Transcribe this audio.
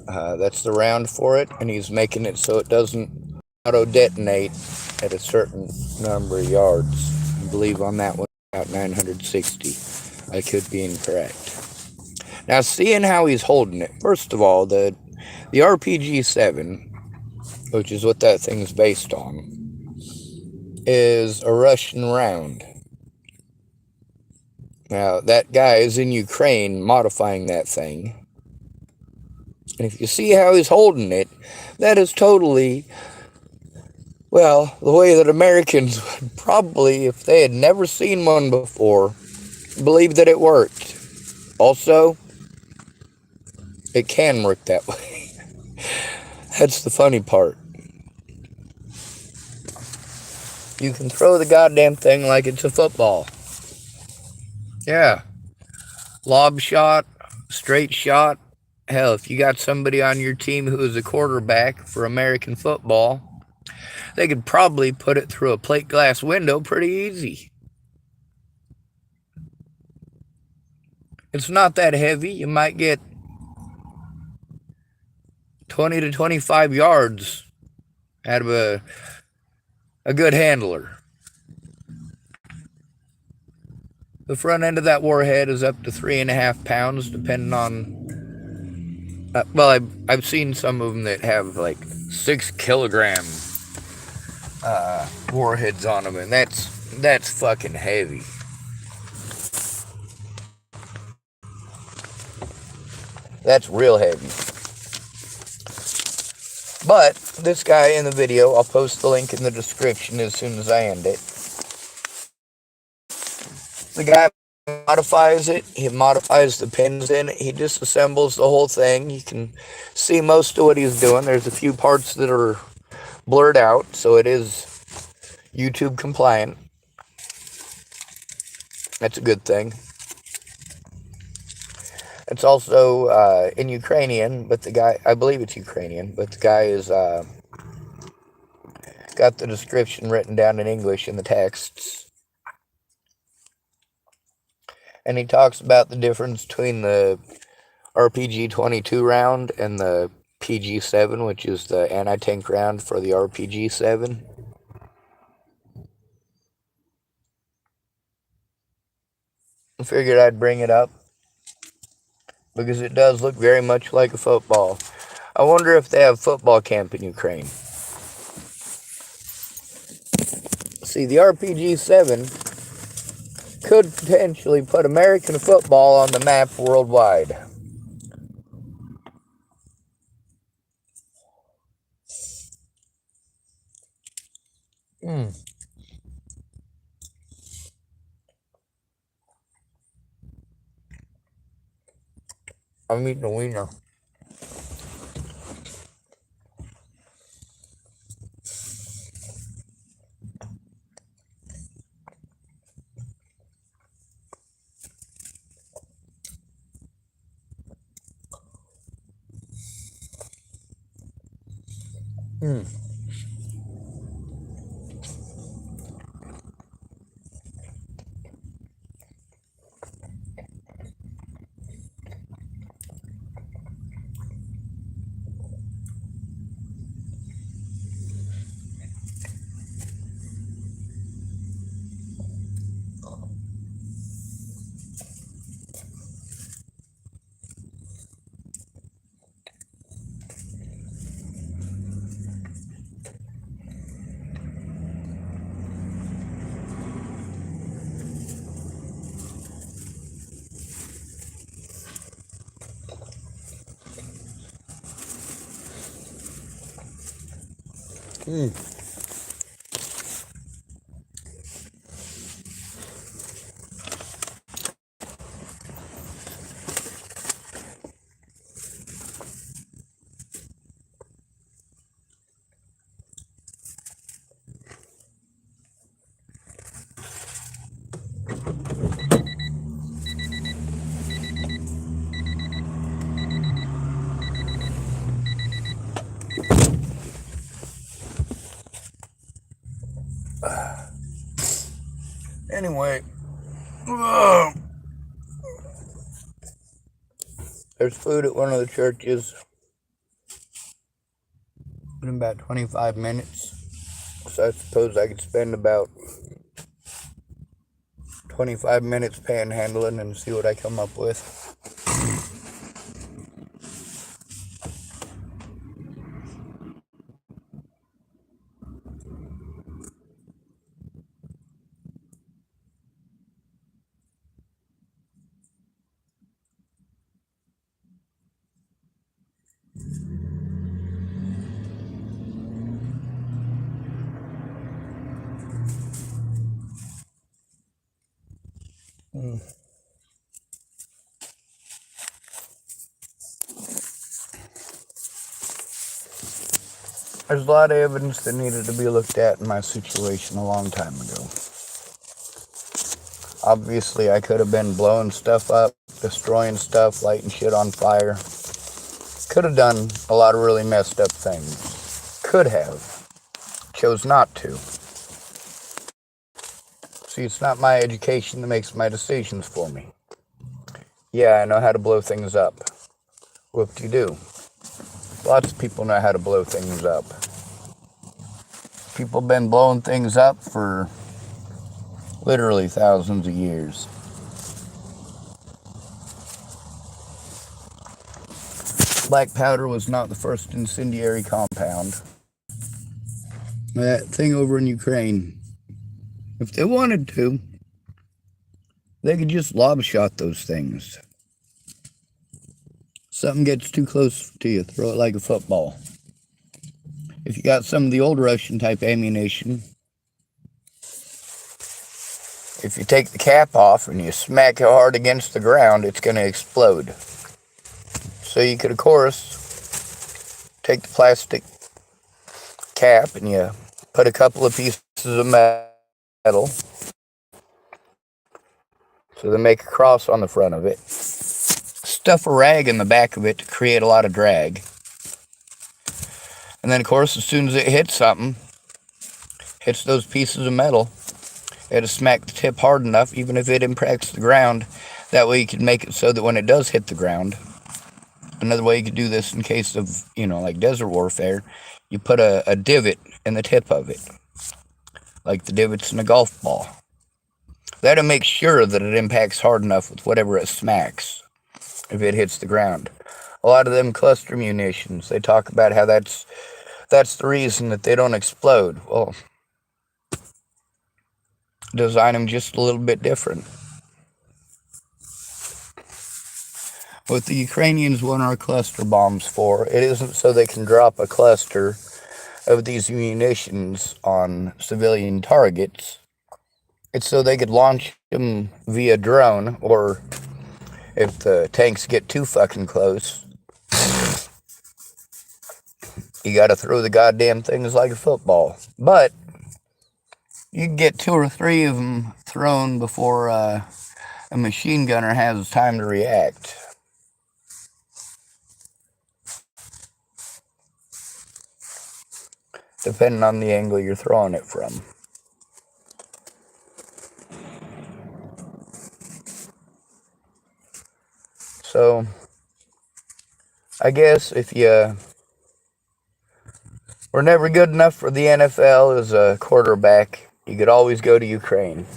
That's the round for it, and he's making it so it doesn't auto detonate at a certain number of yards. I believe on that one about 960. I could be incorrect. Now, seeing how he's holding it, first of all, the RPG 7, which is what that thing's based on, is a Russian round. Now, that guy is in Ukraine modifying that thing. And if you see how he's holding it, that is totally, well, the way that Americans would probably, if they had never seen one before, believe that it worked. Also, it can work that way. That's the funny part. You can throw the goddamn thing like it's a football. Yeah. Lob shot, straight shot. Hell, if you got somebody on your team who is a quarterback for American football, they could probably put it through a plate glass window pretty easy. It's not that heavy. You might get 20 to 25 yards out of a good handler. The front end of that warhead is up to 3.5 pounds, depending on. Well, I've seen some of them that have like 6 kilogram warheads on them, and that's fucking heavy. That's real heavy. But this guy in the video, I'll post the link in the description as soon as I end it. The guy modifies it. He modifies the pins in it. He disassembles the whole thing. You can see most of what he's doing. There's a few parts that are blurred out, so it is YouTube compliant. That's a good thing. It's also in Ukrainian, but the guy, I believe it's Ukrainian, but the guy is got the description written down in English in the texts. And he talks about the difference between the RPG 22 round and the PG 7, which is the anti-tank round for the RPG 7. I figured I'd bring it up because it does look very much like a football. I wonder if they have football camp in Ukraine. See, the RPG 7 could potentially put American football on the map worldwide. I'm eating a wiener. Anyway, there's food at one of the churches. in about 25 minutes. So I suppose I could spend about 25 minutes panhandling and see what I come up with. There's a lot of evidence that needed to be looked at in my situation a long time ago. Obviously, I could have been blowing stuff up, destroying stuff, lighting shit on fire. Could have done a lot of really messed up things. Could have. Chose not to. See, it's not my education that makes my decisions for me. Yeah, I know how to blow things up. Whoop-de-doo. Lots of people know how to blow things up. People have been blowing things up for literally thousands of years. Black powder was not the first incendiary compound. That thing over in Ukraine, if they wanted to, they could just lob shot those things. Something gets too close to you, throw it like a football. If you got some of the old Russian type ammunition, if you take the cap off and you smack it hard against the ground, it's going to explode. So you could, of course, take the plastic cap and you put a couple of pieces of metal so they make a cross on the front of it. Stuff a rag in the back of it to create a lot of drag. And then, of course, as soon as it hits something, hits those pieces of metal, it'll smack the tip hard enough, even if it impacts the ground. That way you can make it so that when it does hit the ground, another way you could do this in case of, like desert warfare, you put a divot in the tip of it, like the divots in a golf ball. That'll make sure that it impacts hard enough with whatever it smacks if it hits the ground. A lot of them cluster munitions, they talk about how that's the reason that they don't explode. Well, design them just a little bit different. What the Ukrainians want our cluster bombs for, it isn't so they can drop a cluster of these munitions on civilian targets. It's so they could launch them via drone, or if the tanks get too fucking close, you gotta throw the goddamn things like a football. But you can get 2 or 3 of them thrown before a machine gunner has time to react. Depending on the angle you're throwing it from. So, I guess if you were never good enough for the NFL as a quarterback, you could always go to Ukraine.